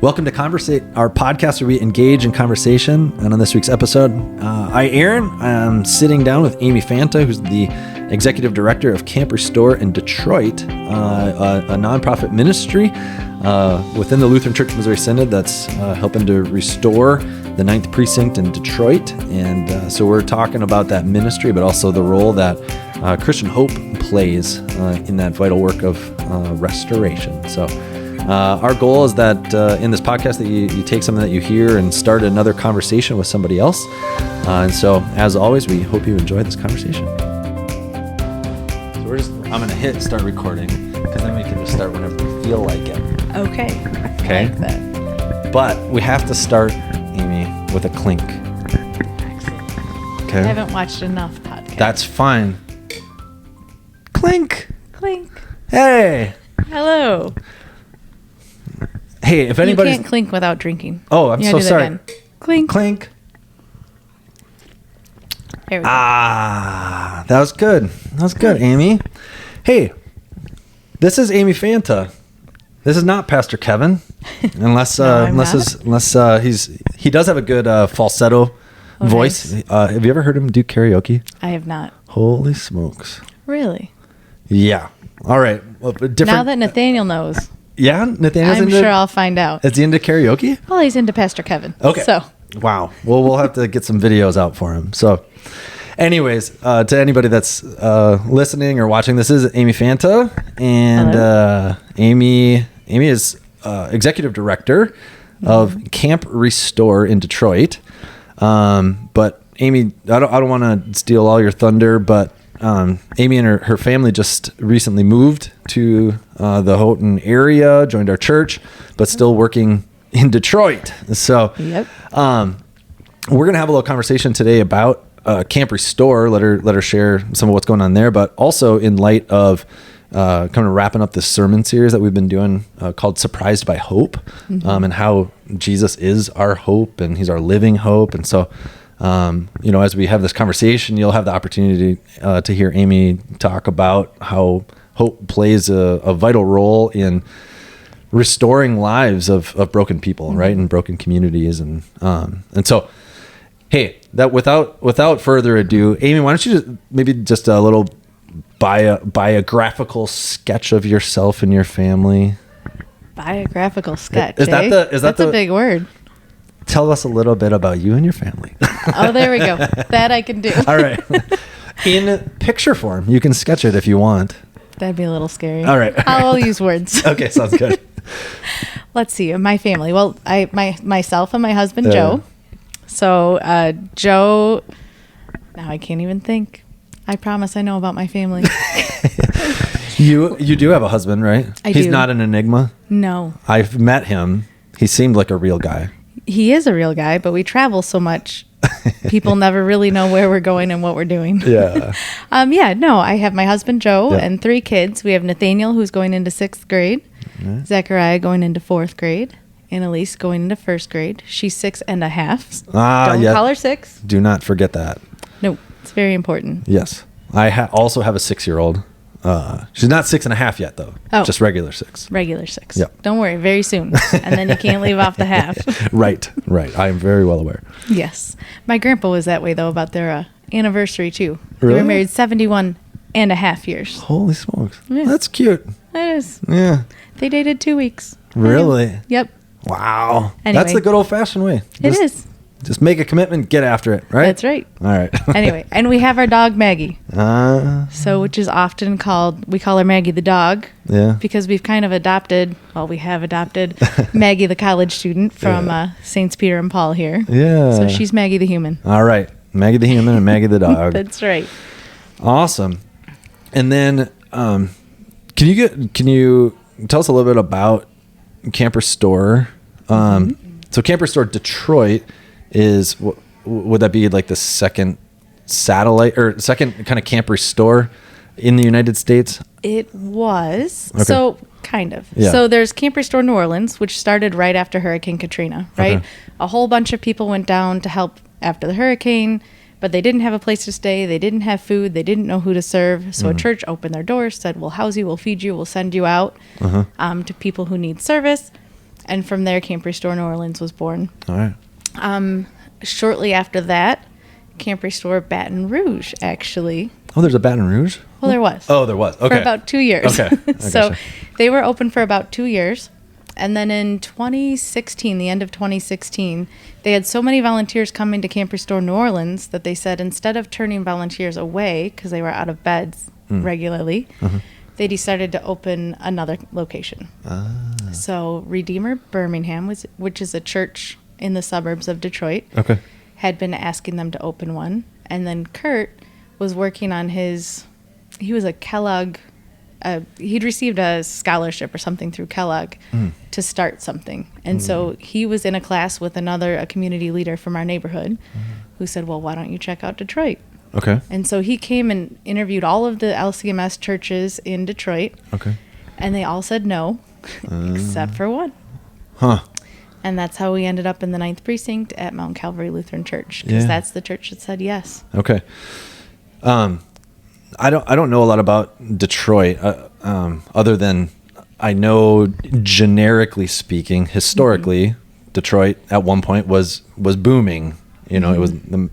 Welcome to Conversate, our podcast where we engage in conversation. And on this week's episode, Aaron, I'm sitting down with Amy Fanta, who's the executive director of Camp Restore in Detroit, a nonprofit ministry within the Lutheran Church Missouri Synod that's helping to restore the 9th Precinct in Detroit. And so we're talking about that ministry, but also the role that Christian hope plays in that vital work of restoration. So our goal is that in this podcast that you take something that you hear and start another conversation with somebody else. And so, as always, we hope you enjoy this conversation. So I'm going to hit start recording because then we can just start whenever we feel like it. Okay. Okay. I like that. But we have to start, Amy, with a clink. Okay. I haven't watched enough podcasts. That's fine. Clink. Clink. Hey. Hello. Hey, if anybody You can't clink without drinking. Oh, I'm so sorry. Again. Clink. Clink. There we go. That was good. That was good, Amy. Hey, this is Amy Fanta. This is not Pastor Kevin, unless he does have a good falsetto voice. Nice. Have you ever heard him do karaoke? I have not. Holy smokes! Really? Yeah. All right. Well, different. Now that Nathaniel knows, yeah, Nathaniel's I'm sure I'll find out. Is he into karaoke? Well, he's into Pastor Kevin. Okay. So. Wow. Well, we'll have to get some videos out for him. So, anyways, to anybody that's listening or watching, this is Amy Fanta, and Amy is executive director of Camp Restore in Detroit. But Amy, I don't want to steal all your thunder, but Amy and her family just recently moved to the Houghton area, joined our church, but still working in Detroit. So Yep. We're going to have a little conversation today about Camp Restore, let her share some of what's going on there, but also in light of kind of wrapping up this sermon series that we've been doing called Surprised by Hope, and how Jesus is our hope and he's our living hope. And so, as we have this conversation, you'll have the opportunity to hear Amy talk about how hope plays a vital role in restoring lives of broken people, right? And broken communities. And so, hey, that without further ado, Amy, why don't you maybe just a little biographical sketch of yourself and your family? Biographical sketch. Is that a big word. Tell us a little bit about you and your family. Oh, there we go. That I can do. All right. In picture form, you can sketch it if you want. That'd be a little scary. All right. I'll use words. Okay, sounds good. Let's see. My family. Well, myself and my husband, Joe. So, Joe, now I can't even think. I promise I know about my family. You do have a husband, right? He's do. not an enigma? No. I've met him. He seemed like a real guy. He is a real guy, but we travel so much. People never really know where we're going and what we're doing. Yeah. I have my husband, Joe, Yep. and 3 kids. We have Nathaniel, who's going into 6th grade. Mm-hmm. Zechariah going into 4th grade. Annalise going into 1st grade. She's 6 and a half. Don't call her 6. Do not forget that. No, it's very important. Yes. I also have a 6-year-old. She's not 6 and a half yet, though. Oh. Just regular 6. Regular 6. Yep. Don't worry, very soon. And then you can't leave off the half. Right. I am very well aware. Yes. My grandpa was that way, though, about their anniversary, too. They Really? were married 71 and a half years. Holy smokes. Yeah. That's cute. That is. Yeah. They dated 2 weeks. Really? Yep. Wow. Anyway. That's the good old-fashioned way. It is. Just make a commitment, get after it, right? That's right. All right. Anyway, and we have our dog, Maggie. Which is often we call her Maggie the dog. Yeah. Because we have adopted Maggie the college student from Saints Peter and Paul here. Yeah. So she's Maggie the human. All right. Maggie the human and Maggie the dog. That's right. Awesome. And then can you tell us a little bit about Camp Restore? So Camp Restore Detroit is, would that be like the second satellite or second kind of Camp Restore in the United States? It was. Okay. So kind of. Yeah. So there's Camp Restore New Orleans, which started right after Hurricane Katrina, right? Okay. A whole bunch of people went down to help after the hurricane, but they didn't have a place to stay. They didn't have food. They didn't know who to serve. So a church opened their doors, said, we'll house you, we'll feed you, we'll send you out to people who need service. And from there, Camp Restore New Orleans was born. All right. Shortly after that, Camp Restore Baton Rouge, actually. Oh, there's a Baton Rouge? Well, there was. Oh, there was. Okay. For about 2 years. Okay. So they were open for about 2 years. And then in 2016, the end of 2016, they had so many volunteers coming to Camp Restore New Orleans that they said instead of turning volunteers away because they were out of beds regularly, they decided to open another location. So Redeemer Birmingham, which is a church in the suburbs of Detroit, had been asking them to open one. And then Kurt was working on he was a Kellogg, he'd received a scholarship or something through Kellogg to start something. And so he was in a class with a community leader from our neighborhood who said, well, why don't you check out Detroit? Okay. And so he came and interviewed all of the LCMS churches in Detroit. Okay. And they all said no, except for one. Huh. And that's how we ended up in the 9th Precinct at Mount Calvary Lutheran Church, because that's the church that said yes. Okay. I don't know a lot about Detroit, other than I know, generically speaking, historically, Detroit at one point was booming. You know, it was the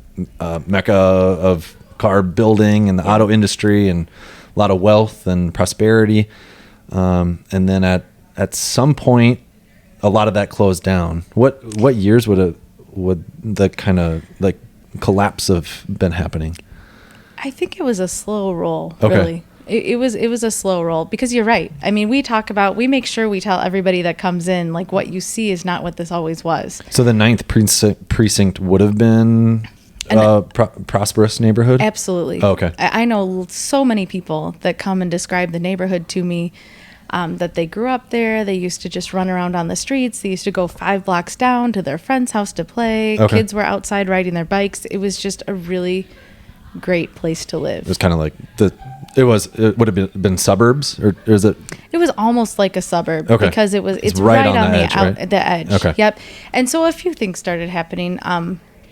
mecca of car building and the auto industry, and a lot of wealth and prosperity. And then at some point, a lot of that closed down. What years would the kind of like collapse have been happening? I think it was a slow roll, really. It was a slow roll, because you're right. I mean, we make sure we tell everybody that comes in, like, what you see is not what this always was. So the 9th precinct would have been a prosperous neighborhood? Absolutely. Oh, okay. I know so many people that come and describe the neighborhood to me, that they grew up there. They used to just run around on the streets. They used to go 5 blocks down to their friend's house to play. Okay. Kids were outside riding their bikes. It was just a really great place to live. It was kind of like it would have been suburbs, or is it? It was almost like a suburb, because it's right on the edge, right? the edge. Okay. Yep. And so a few things started happening.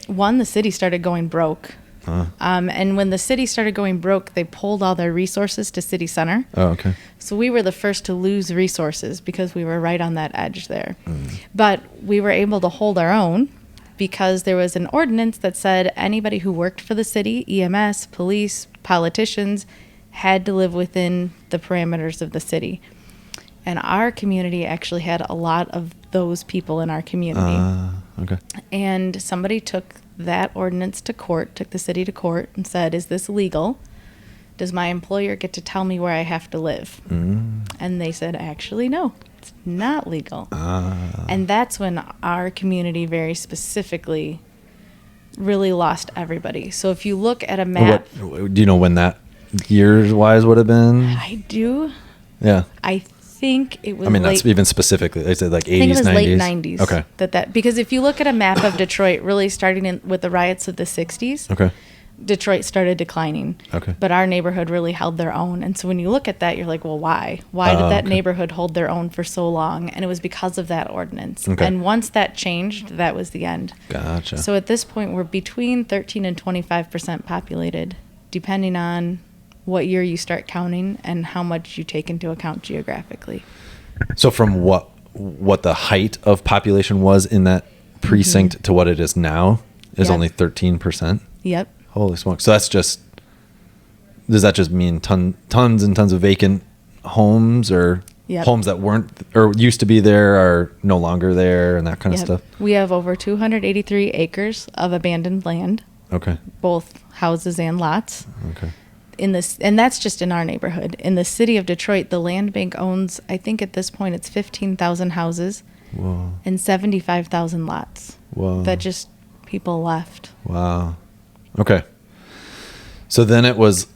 One, the city started going broke. And when the city started going broke, they pulled all their resources to city center. Oh, okay. So we were the first to lose resources because we were right on that edge there. But we were able to hold our own, because there was an ordinance that said anybody who worked for the city, EMS, police, politicians, had to live within the parameters of the city. And our community actually had a lot of those people in our community. Okay. And somebody took that ordinance to court, took the city to court, and said, is this legal? Does my employer get to tell me where I have to live? And they said, actually, no. It's not legal. And that's when our community very specifically really lost everybody. So if you look at a map... do you know when that years-wise would have been? I do. Yeah. I think it was that's even specifically, they said like 80s, I think it was 90s? late 90s. Okay. Because if you look at a map of Detroit, really starting with the riots of the 60s, okay, Detroit started declining. Okay. But our neighborhood really held their own. And so when you look at that, you're like, well, why? Why did that neighborhood hold their own for so long? And it was because of that ordinance. Okay. And once that changed, that was the end. Gotcha. So at this point, we're between 13 and 25% populated, depending on what year you start counting and how much you take into account geographically. So from what the height of population was in that precinct to what it is now is only 13%? Yep. Holy smokes. So does that just mean tons and tons of vacant homes, or homes that weren't or used to be there are no longer there, and that kind of stuff? We have over 283 acres of abandoned land. Okay. Both houses and lots. Okay. And that's just in our neighborhood. In the city of Detroit, the land bank owns, I think at this point, it's 15,000 houses. Whoa. And 75,000 lots. Whoa. That just people left. Wow. Okay. So then let's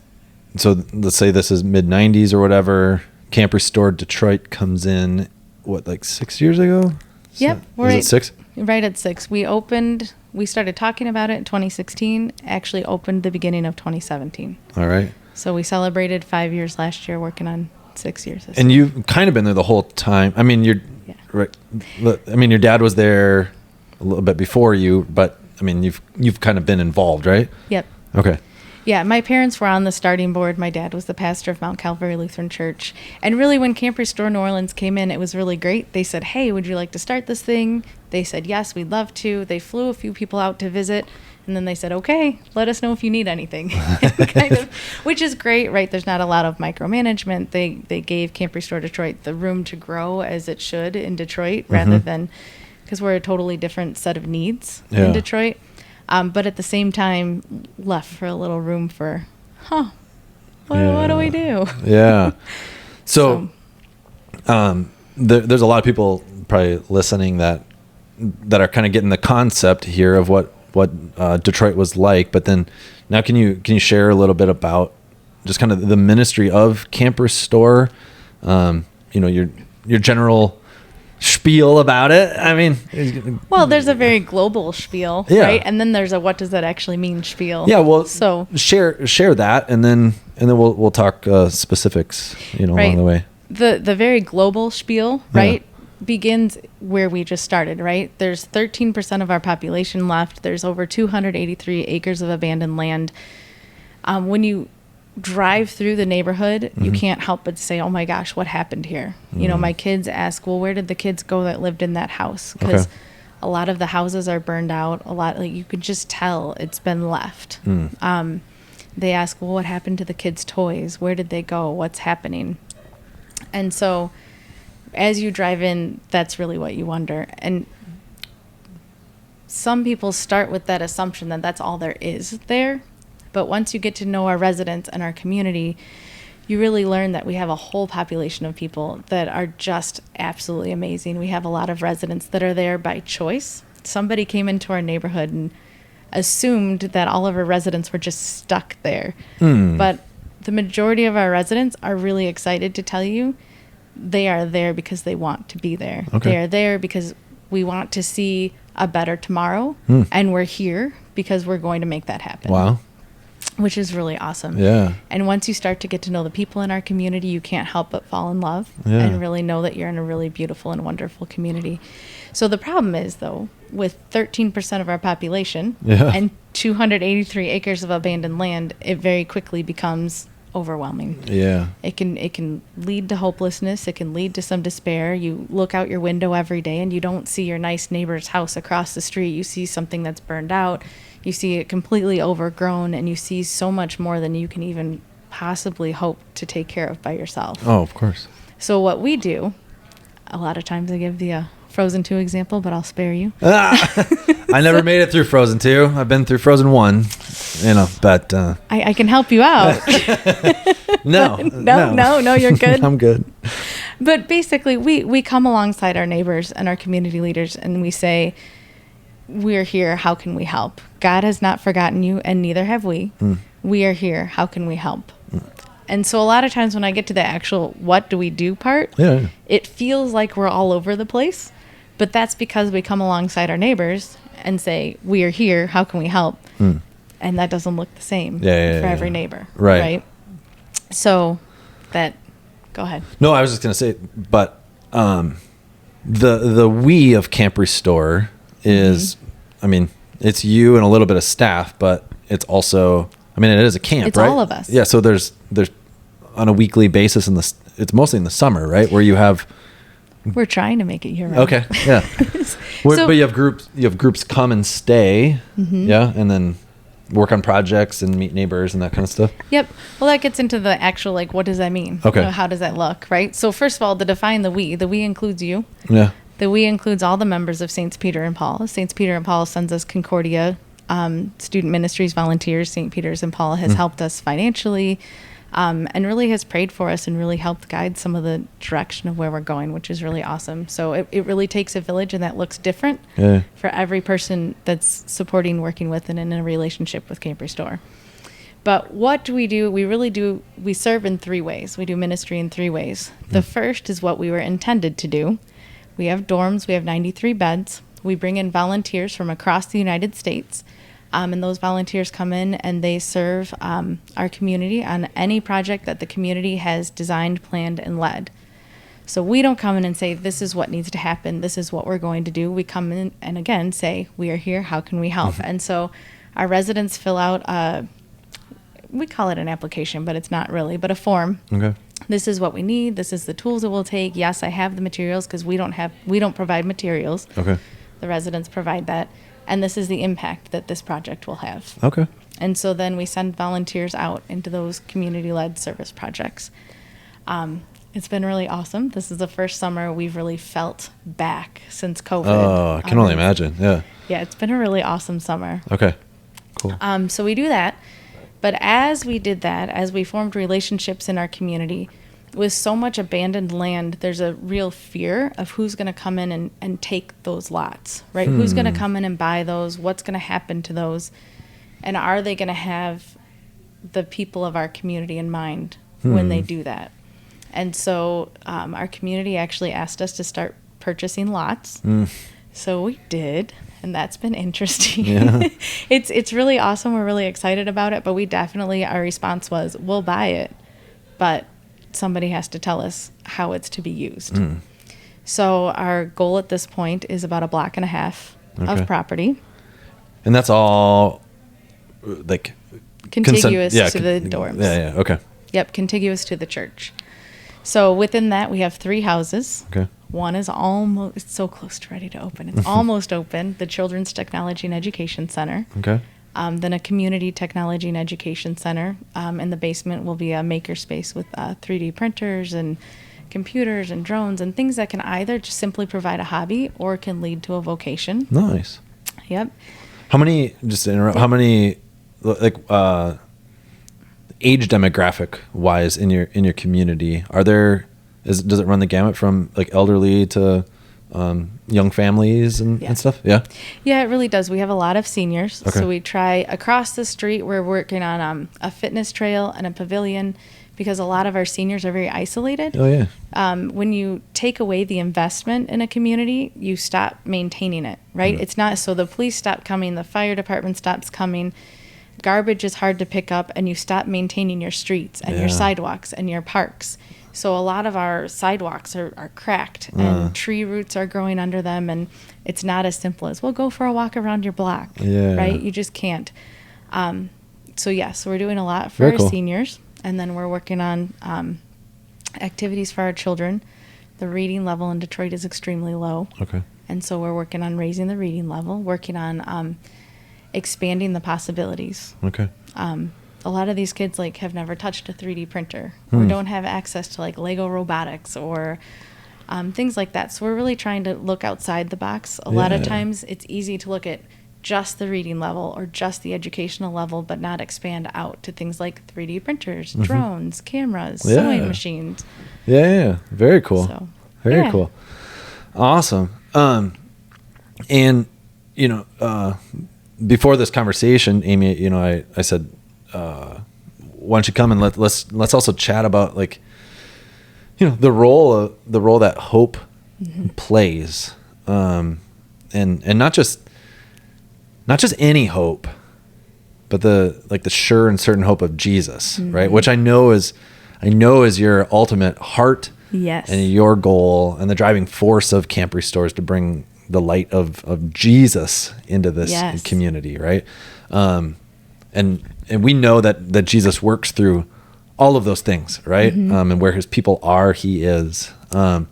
say this is mid 90s or whatever. Camp Restore Detroit comes in, like 6 years ago? Yep. Was it 6? Right at 6. We started talking about it in 2016, actually opened the beginning of 2017. All right. So we celebrated 5 years last year, working on 6 years this And year. you've kind of been there the whole time. I mean, right. I mean, your dad was there a little bit before you, but I mean, you've kind of been involved, right? Yep. Okay. Yeah, my parents were on the starting board. My dad was the pastor of Mount Calvary Lutheran Church. And really, when Camp Restore New Orleans came in, it was really great. They said, hey, would you like to start this thing? They said, yes, we'd love to. They flew a few people out to visit. And then they said, okay, let us know if you need anything, kind of, which is great, right? There's not a lot of micromanagement. They gave Camp Restore Detroit the room to grow as it should in Detroit, rather than, because we're a totally different set of needs in Detroit. But at the same time, left for a little room for, what do we do? Yeah. So, there's a lot of people probably listening that are kind of getting the concept here of what Detroit was like, but then now can you share a little bit about just kind of the ministry of Camp Restore, your general spiel about it? I mean, well, there's a very global spiel, right? And then there's a what does that actually mean spiel. Yeah, well, so share that, and then we'll talk specifics, along the way. The very global spiel, right? Begins where we just started, right? There's 13% of our population left. There's over 283 acres of abandoned land. When you drive through the neighborhood, you can't help but say, oh my gosh, what happened here? My kids ask, well, where did the kids go that lived in that house? Because a lot of the houses are burned out. You could just tell it's been left. They ask, well, what happened to the kids' toys? Where did they go? What's happening? And so as you drive in, that's really what you wonder. And some people start with that assumption that that's all there is there. But once you get to know our residents and our community, you really learn that we have a whole population of people that are just absolutely amazing. We have a lot of residents that are there by choice. Somebody came into our neighborhood and assumed that all of our residents were just stuck there. But the majority of our residents are really excited to tell you they are there because they want to be there. They are there because we want to see a better tomorrow, and we're here because we're going to make that happen. Wow. Which is really awesome. Yeah. And once you start to get to know the people in our community, you can't help but fall in love and really know that you're in a really beautiful and wonderful community. So the problem is, though, with 13% of our population and 283 acres of abandoned land, it very quickly becomes overwhelming. Yeah. It can lead to hopelessness. It can lead to some despair. You look out your window every day and you don't see your nice neighbor's house across the street. You see something that's burned out. You see it completely overgrown, and you see so much more than you can even possibly hope to take care of by yourself. Oh, of course. So what we do, a lot of times I give the Frozen 2 example, but I'll spare you. I never made it through Frozen 2. I've been through Frozen 1, but... I can help you out. No, you're good. I'm good. But basically, we come alongside our neighbors and our community leaders, and we say, we're here, how can we help? God has not forgotten you, and neither have we. We are here, how can we help? And so a lot of times when I get to the actual what do we do part, it feels like we're all over the place. But that's because we come alongside our neighbors and say, we are here, how can we help? And that doesn't look the same for every neighbor. Right? So go ahead. No, I was just going to say, but the we of Camp Restore is, I mean, it's you and a little bit of staff, but it's also, I mean, it is a camp, it's right? All of us. Yeah. So there's on a weekly basis it's mostly in the summer, right? Where you have, we're trying to make it year round. Okay. Yeah. But you have groups come and stay. Yeah. And then work on projects and meet neighbors and that kind of stuff. Yep. Well, that gets into the actual, what does that mean? Okay. How does that look? Right. So first of all, to define the we includes you. Yeah. The we includes all the members of Saints Peter and Paul. Saints Peter and Paul sends us Concordia, student ministries, volunteers. St. Peter's and Paul has helped us financially, and really has prayed for us and really helped guide some of the direction of where we're going, which is really awesome. So it really takes a village, and that looks different for every person that's supporting, working with, and in a relationship with Camp Restore. But what do? We serve in three ways. We do ministry in three ways. The first is what we were intended to do. We have dorms. We have 93 beds. We bring in volunteers from across the United States, and those volunteers come in and they serve our community on any project that the community has designed, planned, and led. So we don't come in and say, this is what needs to happen. This is what we're going to do. We come in and, again, say, we are here. How can we help? And so our residents fill out we call it an application, but it's not really, but a form. Okay. This is what we need. This is the tools it will take. Yes, I have the materials because we don't provide materials. Okay. The residents provide that. And this is the impact that this project will have. Okay. And so then we send volunteers out into those community-led service projects. It's been really awesome. This is the first summer we've really felt back since COVID. Oh, I can only imagine. Yeah. Yeah, it's been a really awesome summer. Okay. Cool. So we do that. But as we did that, as we formed relationships in our community, with so much abandoned land, there's a real fear of who's going to come in and take those lots, right? Who's going to come in and buy those? What's going to happen to those? And are they going to have the people of our community in mind when they do that? And so our community actually asked us to start purchasing lots. So we did, and that's been interesting. Yeah. It's really awesome. We're really excited about it, but our response was, we'll buy it, but somebody has to tell us how it's to be used. So our goal at this point is about 1.5 blocks of property. And that's all like contiguous to the dorms. Yeah. Okay. Yep, contiguous to the church. So within that, we have 3 houses. Okay. One is almost so close to ready to open. It's almost open. The Children's Technology and Education Center. Okay. Then a community technology and education center. In the basement will be a maker space with 3D printers and computers and drones and things that can either just simply provide a hobby or can lead to a vocation. Nice. Yep. How many, just to interrupt, how many, like, age demographic wise in your community, does it run the gamut from like elderly to young families and stuff? Yeah. Yeah, it really does. We have a lot of seniors. Okay. So we try across the street. We're working on a fitness trail and a pavilion because a lot of our seniors are very isolated. Oh yeah. When you take away the investment in a community, you stop maintaining it, right? It's not, so the police stop coming, the fire department stops coming, garbage is hard to pick up, and you stop maintaining your streets and your sidewalks and your parks. So a lot of our sidewalks are cracked and tree roots are growing under them, and it's not as simple as, well, go for a walk around your block, right? You just can't. So we're doing a lot for our seniors, and then we're working on activities for our children. The reading level in Detroit is extremely low. Okay. And so we're working on raising the reading level, working on expanding the possibilities. Okay. A lot of these kids have never touched a 3D printer or don't have access to Lego robotics or things like that. So we're really trying to look outside the box. A lot of times it's easy to look at just the reading level or just the educational level, but not expand out to things like 3D printers, drones, cameras, sewing machines. Yeah. Very cool. So, Very cool. Awesome. And before this conversation, Amy, I said, why don't you come and let's also chat about the role that hope plays, and not just any hope, but the sure and certain hope of Jesus, right? Which I know is your ultimate heart, and your goal, and the driving force of Camp Restore is to bring the light of Jesus into this community, right? And we know that Jesus works through all of those things, right? And where his people are, he is. And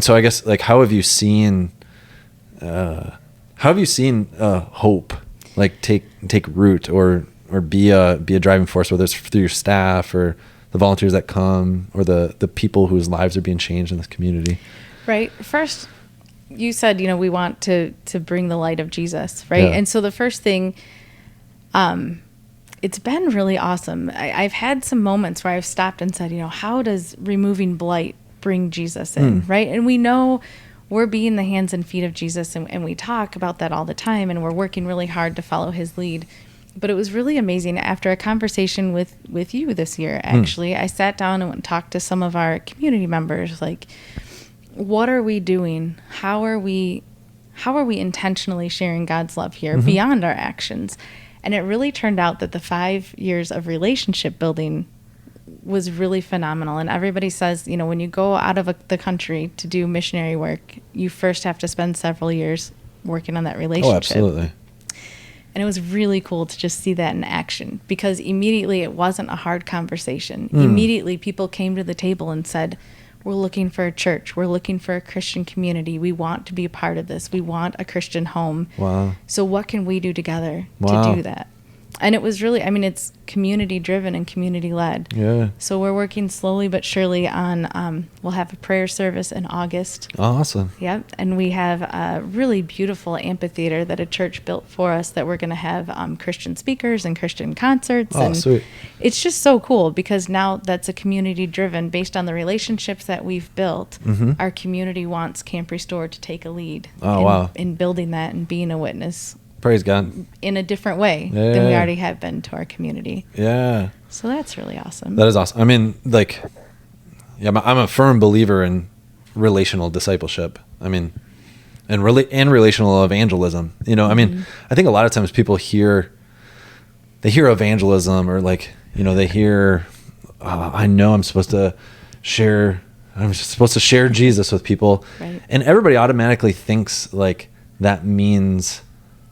so I guess how have you seen hope take root or be a driving force, whether it's through your staff or the volunteers that come or the people whose lives are being changed in this community? Right. First, you said, we want to bring the light of Jesus, right? Yeah. And so the first thing, it's been really awesome. I've had some moments where I've stopped and said, how does removing blight bring Jesus in, right? And we know we're being the hands and feet of Jesus, and we talk about that all the time, and we're working really hard to follow his lead. But it was really amazing. After a conversation with you this year, actually, I sat down and talked to some of our community members, what are we doing? How are we intentionally sharing God's love here beyond our actions? And it really turned out that the 5 years of relationship building was really phenomenal. And everybody says, when you go out of the country to do missionary work, you first have to spend several years working on that relationship. Oh, absolutely. And it was really cool to just see that in action, because immediately it wasn't a hard conversation. Immediately people came to the table and said, we're looking for a church. We're looking for a Christian community. We want to be a part of this. We want a Christian home. Wow. So what can we do together Wow. to do that? And it was really, I mean, it's community driven and community led. Yeah. So we're working slowly but surely on, we'll have a prayer service in August. Awesome. Yep. And we have a really beautiful amphitheater that a church built for us that we're going to have Christian speakers and Christian concerts. Oh, and sweet. it's just so cool, because now that's a community driven, based on the relationships that we've built. Our community wants Camp Restore to take a lead in building that and being a witness. Praise God. In a different way than we already have been to our community. Yeah. So that's really awesome. That is awesome. I mean, like, yeah, I'm a firm believer in relational discipleship. I mean, and relational evangelism. You know, I mean, I think a lot of times people hear evangelism, or like, you know, they hear, I know I'm supposed to share Jesus with people. Right. And everybody automatically thinks like that means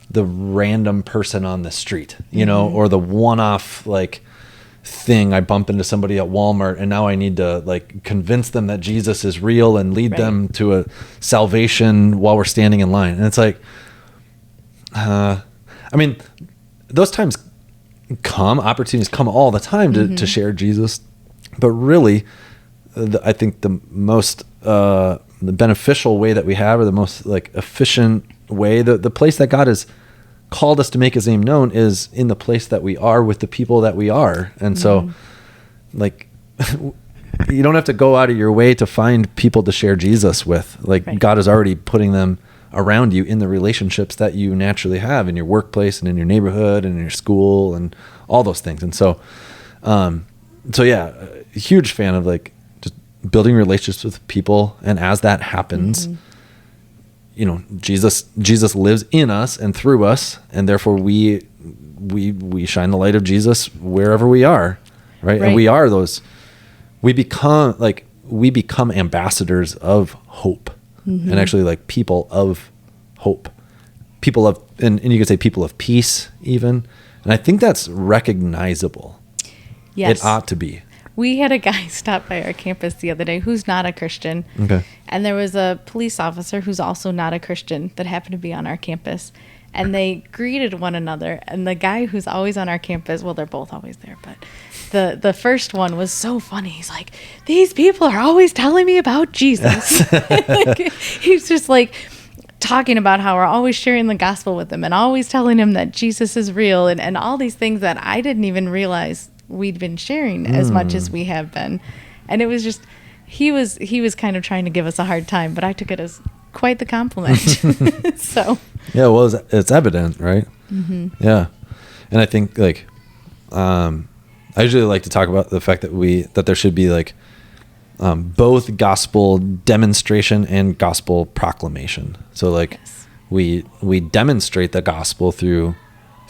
the random person on the street, you know, or the one-off like thing. I bump into somebody at Walmart and now I need to like convince them that Jesus is real and lead them to a salvation while we're standing in line. And it's like, I mean, those times opportunities come all the time to share Jesus, but really I think the most, the beneficial way that we have, or the most like efficient way, the place that God has called us to make his name known is in the place that we are with the people that we are. And so like you don't have to go out of your way to find people to share Jesus with. Like God is already putting them around you in the relationships that you naturally have in your workplace and in your neighborhood and in your school and all those things. And so yeah, a huge fan of like just building relationships with people. And as that happens, you know, Jesus lives in us and through us, and therefore we shine the light of Jesus wherever we are, right? And we are those. We become ambassadors of hope, and actually like people of hope, people of, and you could say people of peace even. And I think that's recognizable. Yes, it ought to be. We had a guy stop by our campus the other day who's not a Christian. Okay. And there was a police officer who's also not a Christian that happened to be on our campus. And they greeted one another. And the guy who's always on our campus, well, they're both always there, but the first one was so funny. He's like, these people are always telling me about Jesus. He's just like talking about how we're always sharing the gospel with them and always telling him that Jesus is real, and all these things that I didn't even realize we'd been sharing as much as we have been. And it was just, he was kind of trying to give us a hard time, but I took it as quite the compliment. So yeah, well, it's evident, right? Yeah. And I think like I usually like to talk about the fact that there should be like both gospel demonstration and gospel proclamation. So like we demonstrate the gospel through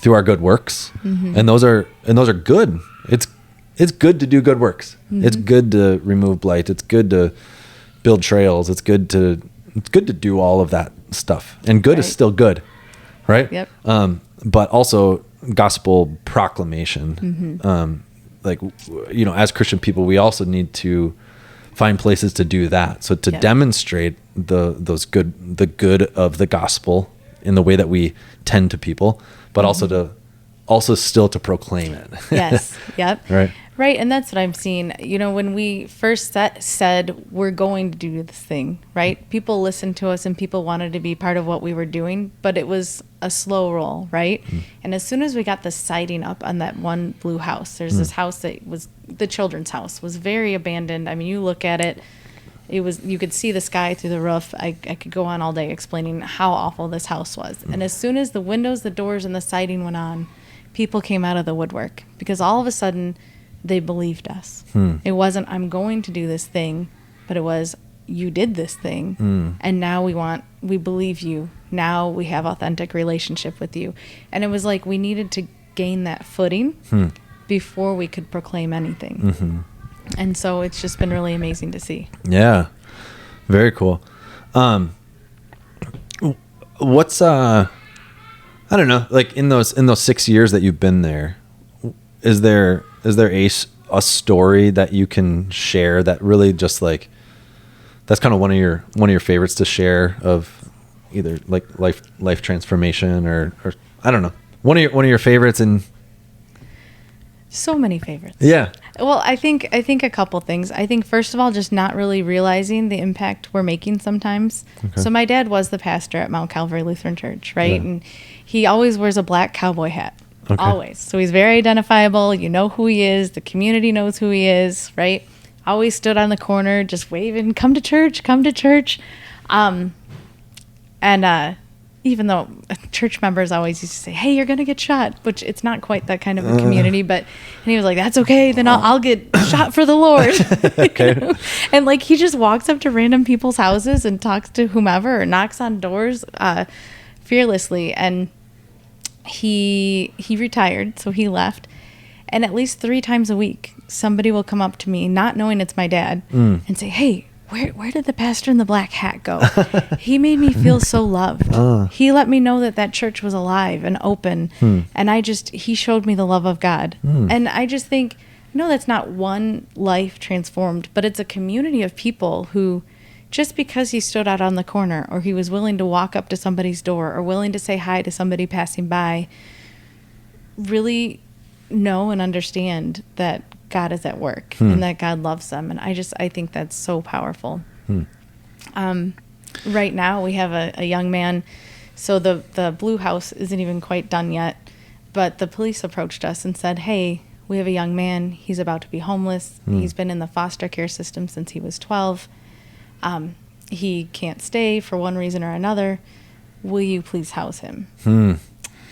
our good works, and those are good. It's good to do good works. It's good to remove blight. It's good to build trails. It's good to do all of that stuff. And good is still good, right? Yep. But also gospel proclamation. Like, you know, as Christian people, we also need to find places to do that. So to demonstrate the good of the gospel in the way that we tend to people, but also still to proclaim it. Yes. Yep. Right. And that's what I'm seeing. You know, when we first said we're going to do this thing, right? People listened to us and people wanted to be part of what we were doing, but it was a slow roll, right? And as soon as we got the siding up on that one blue house, there's this house that was the children's house, was very abandoned. I mean, you look at it, you could see the sky through the roof. I could go on all day explaining how awful this house was. And as soon as the windows, the doors, and the siding went on, people came out of the woodwork, because all of a sudden they believed us. It wasn't, I'm going to do this thing, but it was, you did this thing, and now we believe you. Now we have authentic relationship with you. And it was like we needed to gain that footing before we could proclaim anything. And so it's just been really amazing to see. Yeah. Very cool. What's I don't know, like in those 6 years that you've been there, is there a story that you can share that really just like, that's kind of one of your favorites to share, of either like life transformation or I don't know, one of your favorites? And so many favorites. Yeah. Well, I think a couple things. I think first of all, just not really realizing the impact we're making sometimes. Okay. So my dad was the pastor at Mount Calvary Lutheran Church, right? Yeah. And he always wears a black cowboy hat. Okay. Always. So he's very identifiable. You know who he is. The community knows who he is, right? Always stood on the corner just waving, come to church, come to church. Even though church members always used to say, hey, you're going to get shot, which it's not quite that kind of a community, and he was like, that's okay. Then I'll get shot for the Lord. Okay. You know? And like, he just walks up to random people's houses and talks to whomever or knocks on doors fearlessly. And he retired, so he left. And at least 3 times a week, somebody will come up to me, not knowing it's my dad, and say, hey, where did the pastor in the black hat go? He made me feel so loved. He let me know that church was alive and open. And he showed me the love of God. And I just think, no, that's not one life transformed, but it's a community of people who, just because he stood out on the corner, or he was willing to walk up to somebody's door, or willing to say hi to somebody passing by, really know and understand that God is at work and that God loves them. And I think that's so powerful. Right now we have a young man. So the Blue House isn't even quite done yet, but the police approached us and said, hey, we have a young man. He's about to be homeless. He's been in the foster care system since he was 12. He can't stay for one reason or another. Will you please house him?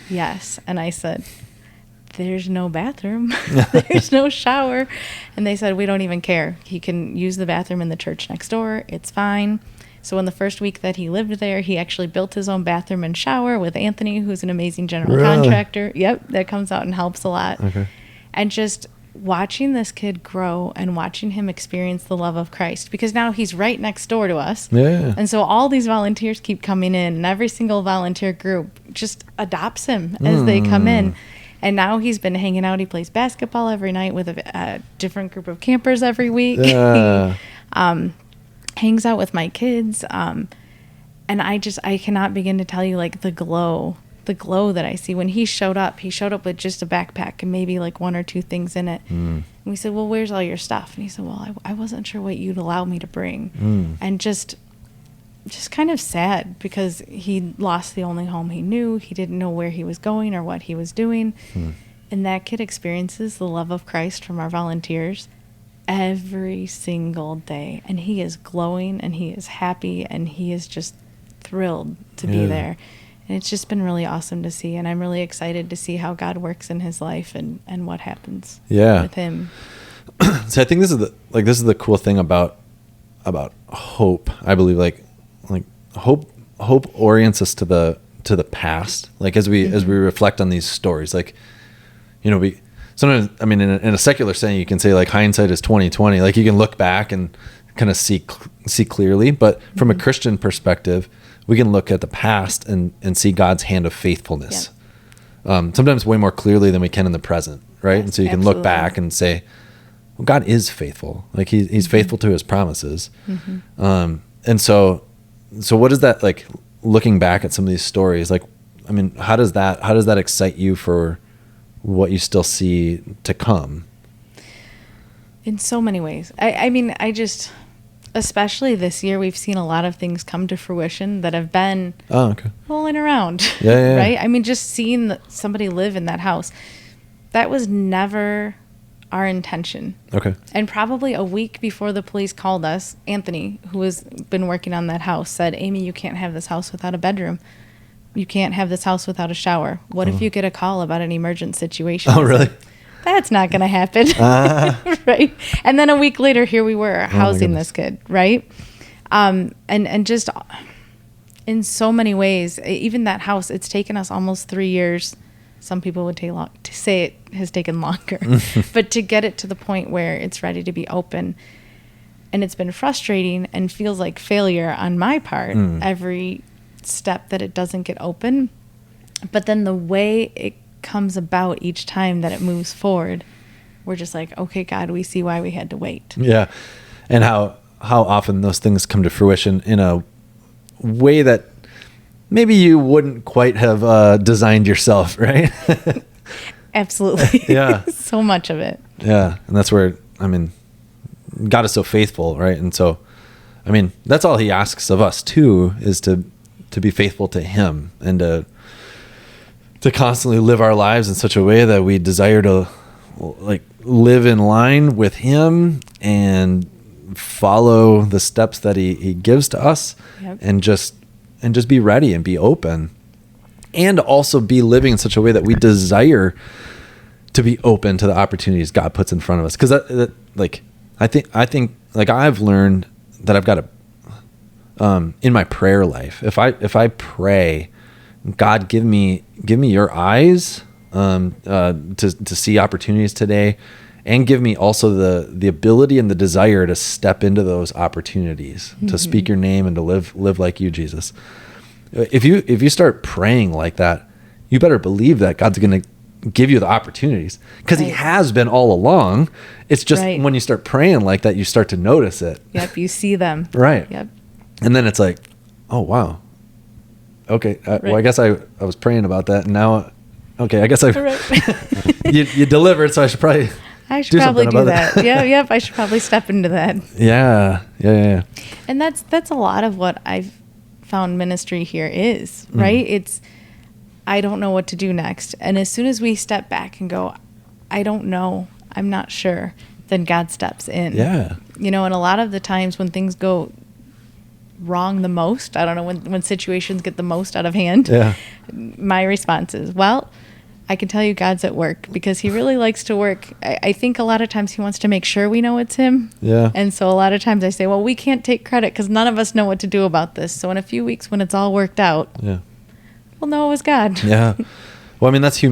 Yes. And I said, there's no bathroom. There's no shower. And they said, we don't even care. He can use the bathroom in the church next door. It's fine. So in the first week that he lived there, he actually built his own bathroom and shower with Anthony, who's an amazing general contractor. Yep, that comes out and helps a lot. Okay. And just watching this kid grow and watching him experience the love of Christ, because now he's right next door to us. Yeah. And so all these volunteers keep coming in, and every single volunteer group just adopts him as they come in. And now he's been hanging out. He plays basketball every night with a different group of campers every week. He hangs out with my kids. And I cannot begin to tell you, like, the glow that I see. When he showed up with just a backpack and maybe like 1 or 2 things in it. And we said, well, where's all your stuff? And he said, well, I wasn't sure what you'd allow me to bring. And just kind of sad, because he lost the only home he knew. He didn't know where he was going or what he was doing. And that kid experiences the love of Christ from our volunteers every single day. And he is glowing, and he is happy, and he is just thrilled to be there. And it's just been really awesome to see. And I'm really excited to see how God works in his life and what happens with him. So I think this is the cool thing about hope. I believe like hope orients us to the past. Like as we reflect on these stories, like, you know, we sometimes, I mean, in a secular saying, you can say like hindsight is 20/20. Like you can look back and kind of see clearly, but from a Christian perspective, we can look at the past and see God's hand of faithfulness. Sometimes way more clearly than we can in the present, right? Yes, and so you can look back and say, well, God is faithful. Like he's faithful to his promises. And so what is that like, looking back at some of these stories? Like, I mean, how does that excite you for what you still see to come? In so many ways. I mean, especially this year, we've seen a lot of things come to fruition that have been rolling around, right? I mean, just seeing somebody live in that house, that was never our intention. Okay. And probably a week before the police called us, Anthony, who has been working on that house, said, Amy, you can't have this house without a bedroom. You can't have this house without a shower. What if you get a call about an emergent situation? Oh, really? That's not going to happen. Right. And then a week later, here we were housing this kid. Right. And just in so many ways, even that house, it's taken us almost 3 years. Some people would say it has taken longer, but to get it to the point where it's ready to be open. And it's been frustrating and feels like failure on my part every step that it doesn't get open. But then the way it comes about each time that it moves forward, we're just like, okay, God, we see why we had to wait. Yeah. And how often those things come to fruition in a way that maybe you wouldn't quite have designed yourself, right? Absolutely. Yeah. So much of it. Yeah. And that's where, I mean, God is so faithful, right? And so, I mean, that's all he asks of us too, is to be faithful to him and to constantly live our lives in such a way that we desire to like live in line with him and follow the steps that he gives to us. Yep. and just be ready and be open, and also be living in such a way that we desire to be open to the opportunities God puts in front of us. Cause that like, I think like I've learned that I've got to, in my prayer life, if I pray, God, give me your eyes to see opportunities today, and give me also the ability and the desire to step into those opportunities, to speak your name and to live like you, Jesus. If you start praying like that, you better believe that God's going to give you the opportunities, because he has been all along. It's just when you start praying like that, you start to notice it. Yep. You see them. Right. Yep. And then it's like, oh, wow. Okay. Well, I guess I was praying about that, and now, okay, I guess you delivered, so I should probably do that. Yeah. Yep. I should probably step into that. Yeah. And that's a lot of what I've found ministry here is, right? It's, I don't know what to do next. And as soon as we step back and go, I don't know, I'm not sure, then God steps in. Yeah. And a lot of the times when things go wrong the most, I don't know, when situations get the most out of hand, my response is, well, I can tell you God's at work, because he really likes to work. I think a lot of times he wants to make sure we know it's him. Yeah. And so a lot of times I say, well, we can't take credit because none of us know what to do about this. So in a few weeks when it's all worked out, we'll know it was God. Yeah. Well, I mean, that's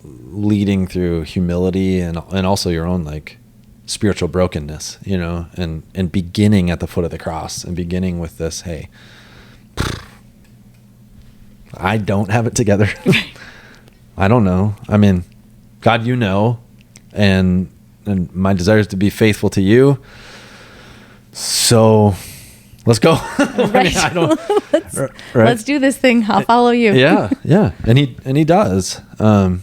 leading through humility and also your own like spiritual brokenness, and beginning at the foot of the cross and beginning with this, hey, I don't have it together. I don't know. I mean, God, and my desire is to be faithful to you. So let's go. Let's do this thing. I'll follow you. Yeah. And he does. And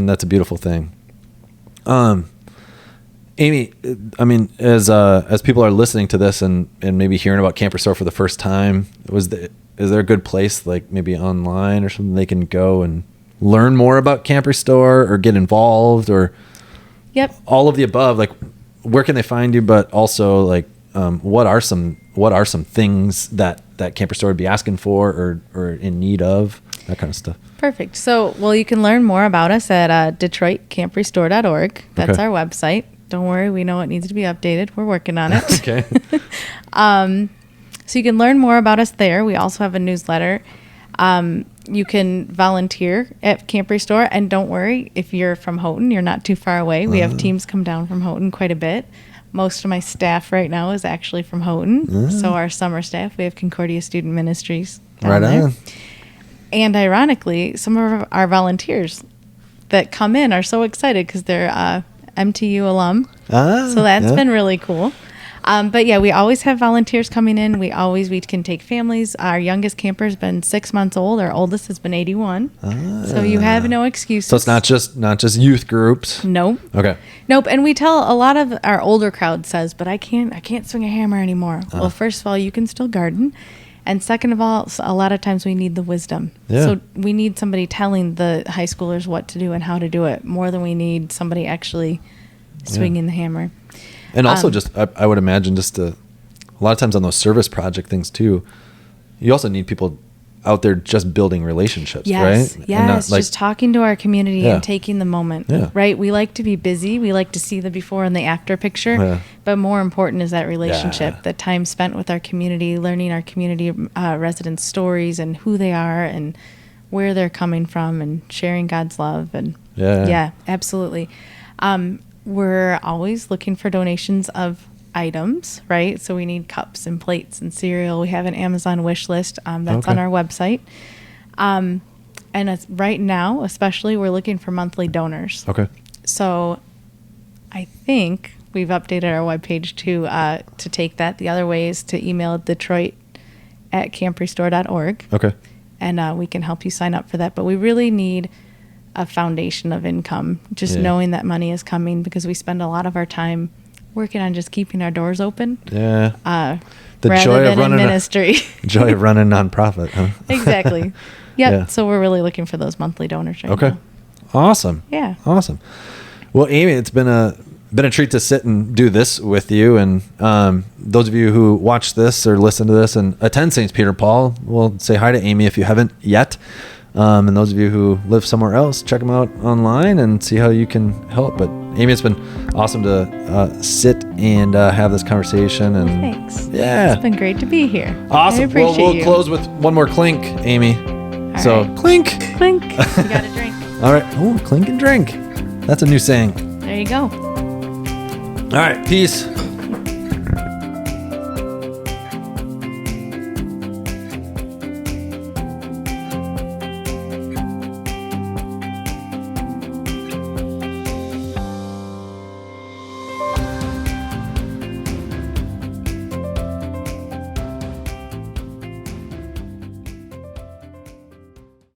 that's a beautiful thing. Amy, I mean, as people are listening to this and maybe hearing about Camp Restore for the first time, is there a good place, like maybe online or something, they can go and learn more about Camp Restore or get involved, or all of the above? Like, where can they find you? But also, like, what are some things that Camp Restore would be asking for or in need of, that kind of stuff? Perfect. So, well, you can learn more about us at DetroitCampRestore.org. That's our website. Don't worry, we know it needs to be updated. We're working on it. Okay. So you can learn more about us there. We also have a newsletter. You can volunteer at Camp Restore. And don't worry, if you're from Houghton, you're not too far away. We have teams come down from Houghton quite a bit. Most of my staff right now is actually from Houghton. So our summer staff, we have Concordia Student Ministries down there. And ironically, some of our volunteers that come in are so excited because they're MTU alum. So that's been really cool. But yeah, we always have volunteers coming in. We can take families. Our youngest camper has been 6 months old. Our oldest has been 81. So you have no excuses. So it's not just youth groups. Nope. Okay. Nope. And we tell a lot of our older crowd says, but I can't swing a hammer anymore. Well, first of all, you can still garden. And second of all, a lot of times we need the wisdom. Yeah. So we need somebody telling the high schoolers what to do and how to do it more than we need somebody actually swinging the hammer. And also I would imagine a lot of times on those service project things too, you also need people out there just building relationships, right? Yes, just talking to our community and taking the moment, right? We like to be busy. We like to see the before and the after picture, but more important is that relationship, the time spent with our community, learning our community residents' stories and who they are and where they're coming from and sharing God's love. And absolutely. We're always looking for donations of items, right? So we need cups and plates and cereal. We have an Amazon wish list that's on our website. And right now, especially, we're looking for monthly donors. Okay. So I think we've updated our webpage to take that. The other way is to email detroit@camprestore.org. Okay. And we can help you sign up for that. But we really need a foundation of income, just knowing that money is coming, because we spend a lot of our time working on just keeping our doors open. Yeah. The joy of running ministry. Joy of running nonprofit, huh? Exactly. Yep. Yeah. So we're really looking for those monthly donors right now. Awesome. Yeah. Awesome. Well, Amy, it's been a treat to sit and do this with you. And those of you who watch this or listen to this and attend St. Peter Paul, will say hi to Amy if you haven't yet. And those of you who live somewhere else, check them out online and see how you can help. But Amy, it's been awesome to sit and have this conversation. And thanks. Yeah. It's been great to be here. Awesome. I appreciate we'll you. close with one more clink, Amy. All right. Clink. Clink. You got a drink. All right. Oh, clink and drink. That's a new saying. There you go. All right. Peace.